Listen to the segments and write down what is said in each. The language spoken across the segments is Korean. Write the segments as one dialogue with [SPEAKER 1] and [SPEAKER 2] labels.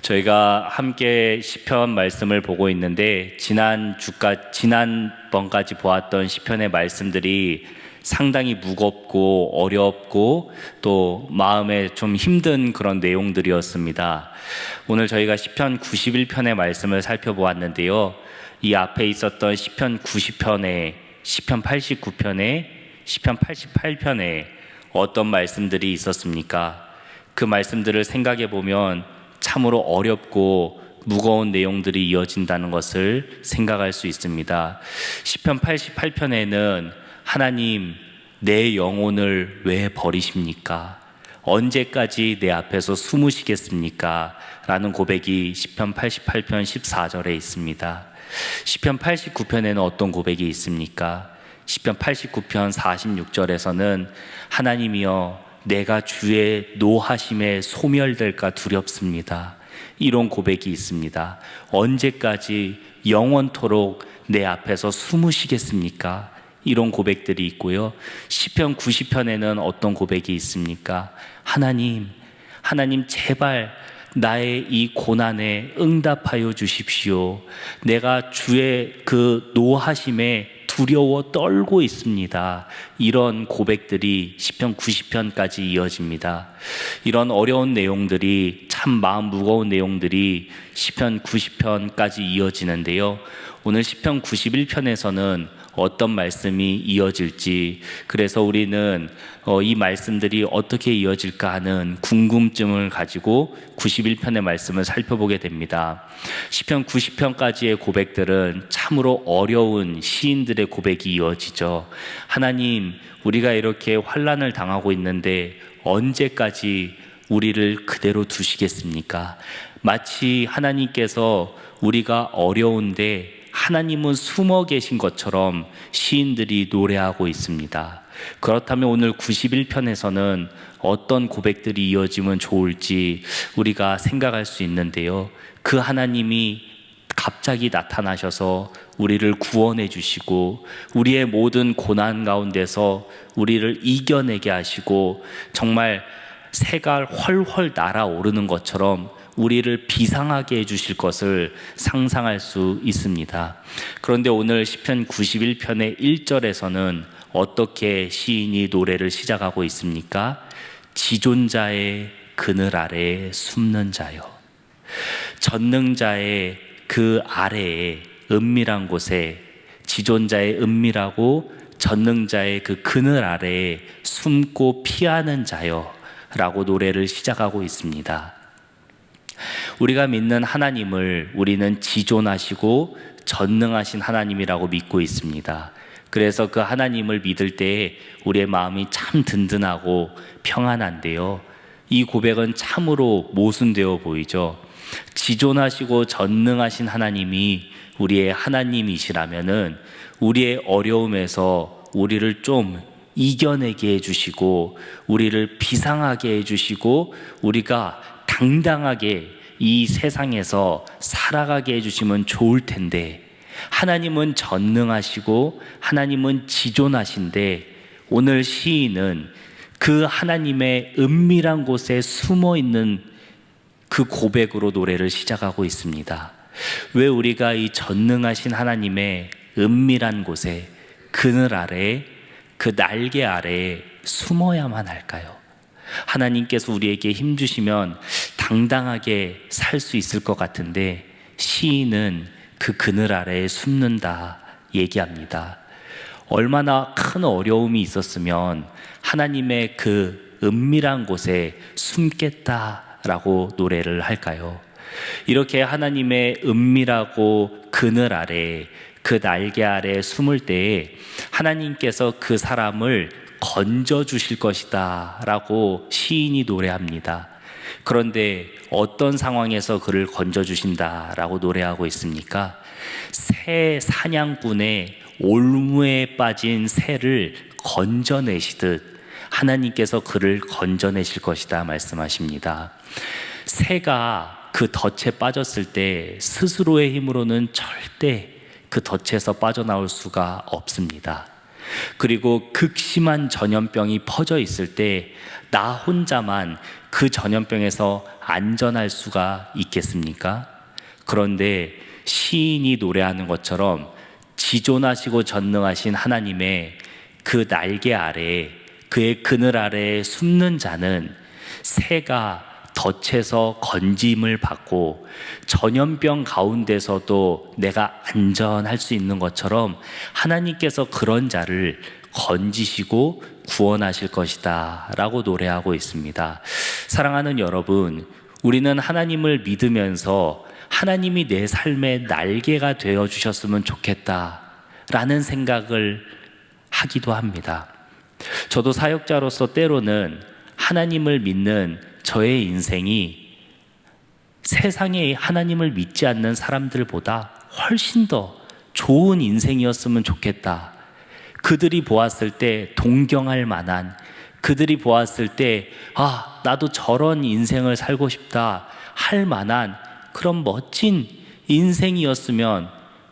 [SPEAKER 1] 저희가 함께 시편 말씀을 보고 있는데 지난번까지 보았던 시편의 말씀들이 상당히 무겁고 어렵고 또 마음에 좀 힘든 그런 내용들이었습니다. 오늘 저희가 시편 91편의 말씀을 살펴보았는데요. 이 앞에 있었던 시편 90편에, 시편 89편에, 시편 88편에 어떤 말씀들이 있었습니까? 그 말씀들을 생각해 보면 참으로 어렵고 무거운 내용들이 이어진다는 것을 생각할 수 있습니다. 시편 88편에는 하나님, 내 영혼을 왜 버리십니까? 언제까지 내 앞에서 숨으시겠습니까? 라는 고백이 시편 88편 14절에 있습니다. 시편 89편에는 어떤 고백이 있습니까? 시편 89편 46절에서는 하나님이여, 내가 주의 노하심에 소멸될까 두렵습니다. 이런 고백이 있습니다. 언제까지 영원토록 내 앞에서 숨으시겠습니까? 이런 고백들이 있고요. 시편 90편에는 어떤 고백이 있습니까? 하나님 제발 나의 이 고난에 응답하여 주십시오. 내가 주의 그 노하심에 두려워 떨고 있습니다. 이런 고백들이 시편 90편까지 이어집니다. 이런 어려운 내용들이, 참 마음 무거운 내용들이 시편 90편까지 이어지는데요. 오늘 시편 91편에서는 어떤 말씀이 이어질지, 그래서 우리는 이 말씀들이 어떻게 이어질까 하는 궁금증을 가지고 91편의 말씀을 살펴보게 됩니다. 시편 90편까지의 고백들은 참으로 어려운 시인들의 고백이 이어지죠. 하나님, 우리가 이렇게 환난을 당하고 있는데 언제까지 우리를 그대로 두시겠습니까? 마치 하나님께서 우리가 어려운데 하나님은 숨어 계신 것처럼 시인들이 노래하고 있습니다. 그렇다면 오늘 91편에서는 어떤 고백들이 이어지면 좋을지 우리가 생각할 수 있는데요. 그 하나님이 갑자기 나타나셔서 우리를 구원해 주시고 우리의 모든 고난 가운데서 우리를 이겨내게 하시고 정말 새가 훨훨 날아오르는 것처럼 우리를 비상하게 해주실 것을 상상할 수 있습니다. 그런데 오늘 시편 91편의 1절에서는 어떻게 시인이 노래를 시작하고 있습니까? 지존자의 그늘 아래에 숨는 자요. 전능자의 그 아래에 은밀한 곳에, 지존자의 은밀하고 전능자의 그 그늘 아래에 숨고 피하는 자요 라고 노래를 시작하고 있습니다. 우리가 믿는 하나님을 우리는 지존하시고 전능하신 하나님이라고 믿고 있습니다. 그래서 그 하나님을 믿을 때 우리의 마음이 참 든든하고 평안한데요. 이 고백은 참으로 모순되어 보이죠. 지존하시고 전능하신 하나님이 우리의 하나님이시라면은 우리의 어려움에서 우리를 좀 이겨내게 해주시고 우리를 비상하게 해주시고 우리가 당당하게 이 세상에서 살아가게 해주시면 좋을 텐데, 하나님은 전능하시고 하나님은 지존하신데 오늘 시인은 그 하나님의 은밀한 곳에 숨어 있는 그 고백으로 노래를 시작하고 있습니다. 왜 우리가 이 전능하신 하나님의 은밀한 곳에, 그늘 아래에, 그 날개 아래에 숨어야만 할까요? 하나님께서 우리에게 힘 주시면 당당하게 살 수 있을 것 같은데 시인은 그 그늘 아래에 숨는다 얘기합니다. 얼마나 큰 어려움이 있었으면 하나님의 그 은밀한 곳에 숨겠다라고 노래를 할까요? 이렇게 하나님의 은밀하고 그늘 아래, 그 날개 아래 숨을 때에 하나님께서 그 사람을 건져 주실 것이다 라고 시인이 노래합니다. 그런데 어떤 상황에서 그를 건져 주신다 라고 노래하고 있습니까? 새 사냥꾼의 올무에 빠진 새를 건져내시듯 하나님께서 그를 건져내실 것이다 말씀하십니다. 새가 그 덫에 빠졌을 때 스스로의 힘으로는 절대 그 덫에서 빠져나올 수가 없습니다. 그리고 극심한 전염병이 퍼져 있을 때 나 혼자만 그 전염병에서 안전할 수가 있겠습니까? 그런데 시인이 노래하는 것처럼 지존하시고 전능하신 하나님의 그 날개 아래, 그의 그늘 아래에 숨는 자는 새가 덫에서 건짐을 받고 전염병 가운데서도 내가 안전할 수 있는 것처럼 하나님께서 그런 자를 건지시고 구원하실 것이다 라고 노래하고 있습니다. 사랑하는 여러분, 우리는 하나님을 믿으면서 하나님이 내 삶의 날개가 되어 주셨으면 좋겠다 라는 생각을 하기도 합니다. 저도 사역자로서 때로는 하나님을 믿는 저의 인생이 세상에 하나님을 믿지 않는 사람들보다 훨씬 더 좋은 인생이었으면 좋겠다. 그들이 보았을 때 동경할 만한, 그들이 보았을 때 나도 저런 인생을 살고 싶다 할 만한 그런 멋진 인생이었으면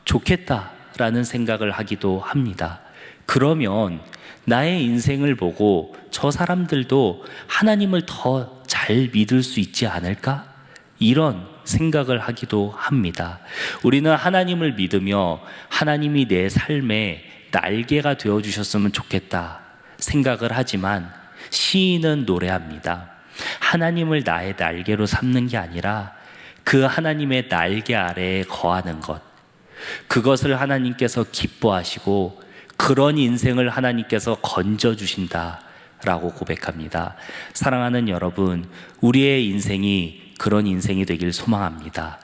[SPEAKER 1] 좋겠다라는 생각을 하기도 합니다. 그러면 나의 인생을 보고 저 사람들도 하나님을 더 잘 믿을 수 있지 않을까? 이런 생각을 하기도 합니다. 우리는 하나님을 믿으며 하나님이 내 삶에 날개가 되어주셨으면 좋겠다 생각을 하지만 시인은 노래합니다. 하나님을 나의 날개로 삼는 게 아니라 그 하나님의 날개 아래에 거하는 것, 그것을 하나님께서 기뻐하시고 그런 인생을 하나님께서 건져주신다 라고 고백합니다. 사랑하는 여러분, 우리의 인생이 그런 인생이 되길 소망합니다.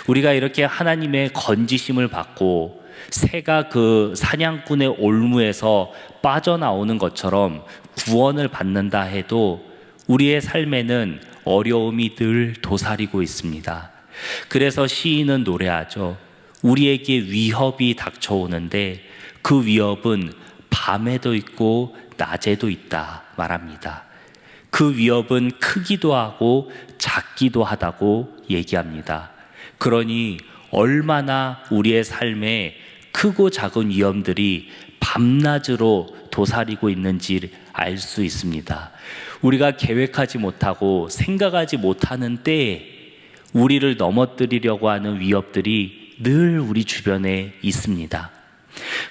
[SPEAKER 1] 우리가 이렇게 하나님의 건지심을 받고 새가 그 사냥꾼의 올무에서 빠져나오는 것처럼 구원을 받는다 해도 우리의 삶에는 어려움이 늘 도사리고 있습니다. 그래서 시인은 노래하죠. 우리에게 위협이 닥쳐오는데 그 위협은 밤에도 있고 낮에도 있다 말합니다. 그 위협은 크기도 하고 작기도 하다고 얘기합니다. 그러니 얼마나 우리의 삶에 크고 작은 위험들이 밤낮으로 도사리고 있는지 알 수 있습니다. 우리가 계획하지 못하고 생각하지 못하는 때에 우리를 넘어뜨리려고 하는 위협들이 늘 우리 주변에 있습니다.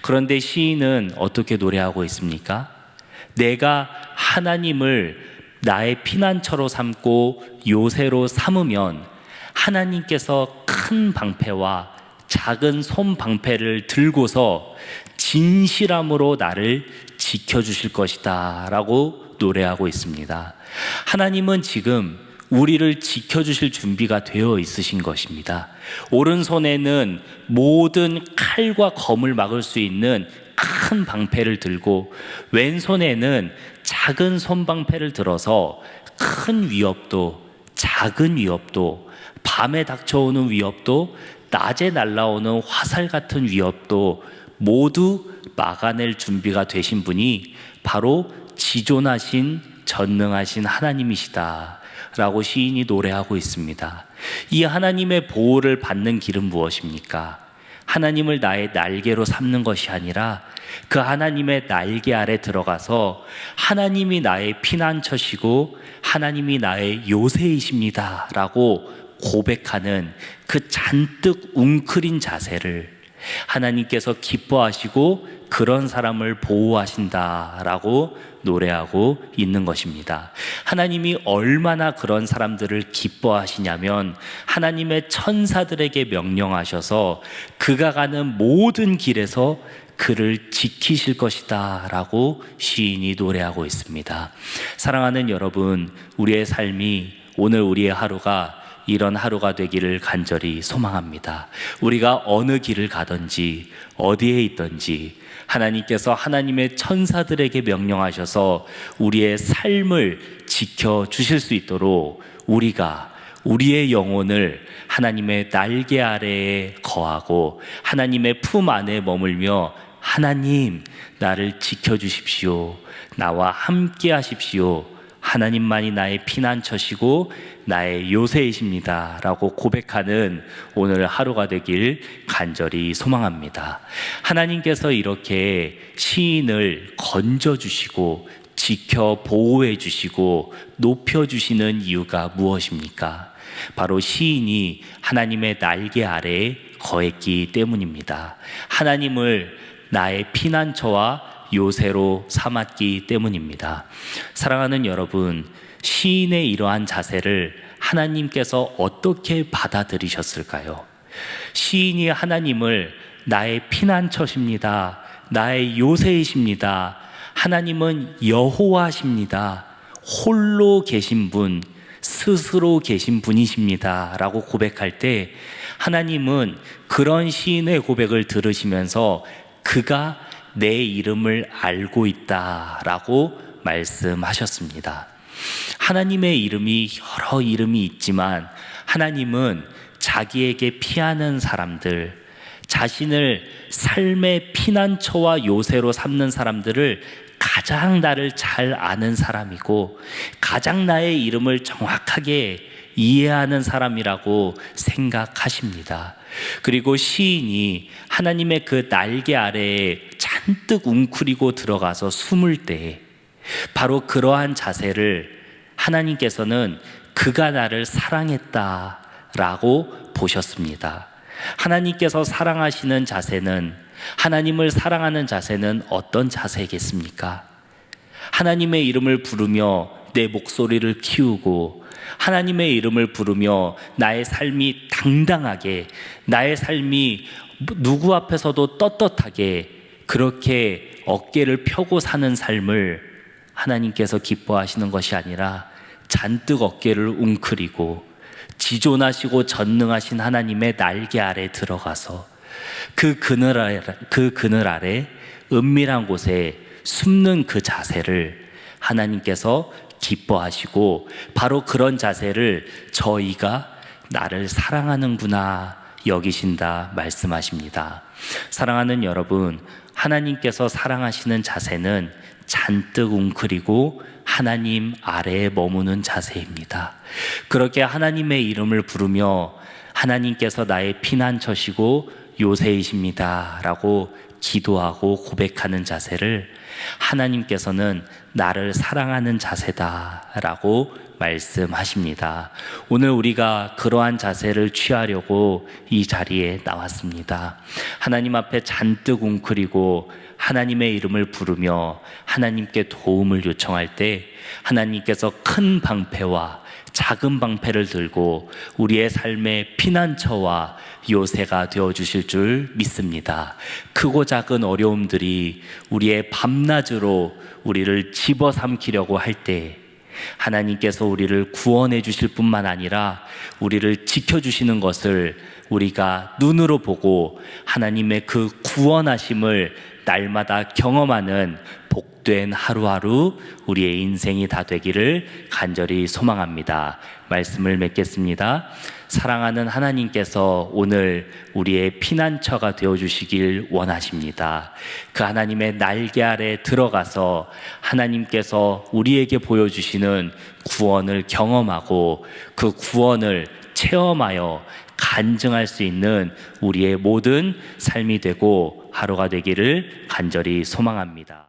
[SPEAKER 1] 그런데 시인은 어떻게 노래하고 있습니까? 내가 하나님을 나의 피난처로 삼고 요새로 삼으면 하나님께서 큰 방패와 작은 솜 방패를 들고서 진실함으로 나를 지켜주실 것이다 라고 노래하고 있습니다. 하나님은 지금 우리를 지켜주실 준비가 되어 있으신 것입니다. 오른손에는 모든 칼과 검을 막을 수 있는 큰 방패를 들고 왼손에는 작은 손방패를 들어서 큰 위협도 작은 위협도 밤에 닥쳐오는 위협도 낮에 날아오는 화살 같은 위협도 모두 막아낼 준비가 되신 분이 바로 지존하신 전능하신 하나님이시다 라고 시인이 노래하고 있습니다. 이 하나님의 보호를 받는 길은 무엇입니까? 하나님을 나의 날개로 삼는 것이 아니라 그 하나님의 날개 아래 들어가서 하나님이 나의 피난처시고 하나님이 나의 요새이십니다 라고 고백하는 그 잔뜩 웅크린 자세를 하나님께서 기뻐하시고 그런 사람을 보호하신다라고 노래하고 있는 것입니다. 하나님이 얼마나 그런 사람들을 기뻐하시냐면 하나님의 천사들에게 명령하셔서 그가 가는 모든 길에서 그를 지키실 것이다 라고 시인이 노래하고 있습니다. 사랑하는 여러분, 우리의 삶이 오늘 우리의 하루가 이런 하루가 되기를 간절히 소망합니다. 우리가 어느 길을 가든지 어디에 있든지 하나님께서 하나님의 천사들에게 명령하셔서 우리의 삶을 지켜주실 수 있도록 우리가 우리의 영혼을 하나님의 날개 아래에 거하고 하나님의 품 안에 머물며 하나님 나를 지켜주십시오, 나와 함께 하십시오, 하나님만이 나의 피난처시고 나의 요새이십니다 라고 고백하는 오늘 하루가 되길 간절히 소망합니다. 하나님께서 이렇게 시인을 건져주시고 지켜 보호해 주시고 높여 주시는 이유가 무엇입니까? 바로 시인이 하나님의 날개 아래에 거했기 때문입니다. 하나님을 나의 피난처와 요새로 삼았기 때문입니다. 사랑하는 여러분, 시인의 이러한 자세를 하나님께서 어떻게 받아들이셨을까요? 시인이 하나님을 나의 피난처십니다, 나의 요새이십니다, 하나님은 여호와십니다, 홀로 계신 분, 스스로 계신 분이십니다 라고 고백할 때 하나님은 그런 시인의 고백을 들으시면서 그가 내 이름을 알고 있다 라고 말씀하셨습니다. 하나님의 이름이 여러 이름이 있지만 하나님은 자기에게 피하는 사람들, 자신을 삶의 피난처와 요새로 삼는 사람들을 가장 나를 잘 아는 사람이고 가장 나의 이름을 정확하게 이해하는 사람이라고 생각하십니다. 그리고 시인이 하나님의 그 날개 아래에 잔뜩 웅크리고 들어가서 숨을 때 바로 그러한 자세를 하나님께서는 그가 나를 사랑했다라고 보셨습니다. 하나님께서 사랑하시는 자세는, 하나님을 사랑하는 자세는 어떤 자세겠습니까? 하나님의 이름을 부르며 내 목소리를 키우고 하나님의 이름을 부르며 나의 삶이 당당하게, 나의 삶이 누구 앞에서도 떳떳하게 그렇게 어깨를 펴고 사는 삶을 하나님께서 기뻐하시는 것이 아니라 잔뜩 어깨를 웅크리고 지존하시고 전능하신 하나님의 날개 아래 들어가서 그 그늘 아래 은밀한 곳에 숨는 그 자세를 하나님께서 기뻐하시고 바로 그런 자세를 저희가 나를 사랑하는구나 여기신다 말씀하십니다. 사랑하는 여러분, 하나님께서 사랑하시는 자세는 잔뜩 웅크리고 하나님 아래에 머무는 자세입니다. 그렇게 하나님의 이름을 부르며 하나님께서 나의 피난처시고 요새이십니다 라고 기도하고 고백하는 자세를 하나님께서는 나를 사랑하는 자세다 라고 말씀하십니다. 오늘 우리가 그러한 자세를 취하려고 이 자리에 나왔습니다. 하나님 앞에 잔뜩 웅크리고 하나님의 이름을 부르며 하나님께 도움을 요청할 때 하나님께서 큰 방패와 작은 방패를 들고 우리의 삶의 피난처와 요새가 되어주실 줄 믿습니다. 크고 작은 어려움들이 우리의 밤낮으로 우리를 집어삼키려고 할 때 하나님께서 우리를 구원해 주실 뿐만 아니라 우리를 지켜주시는 것을 우리가 눈으로 보고 하나님의 그 구원하심을 날마다 경험하는 복된 하루하루 우리의 인생이 다 되기를 간절히 소망합니다. 말씀을 맺겠습니다. 사랑하는 하나님께서 오늘 우리의 피난처가 되어주시길 원하십니다. 그 하나님의 날개 아래 들어가서 하나님께서 우리에게 보여주시는 구원을 경험하고 그 구원을 체험하여 간증할 수 있는 우리의 모든 삶이 되고 하루가 되기를 간절히 소망합니다.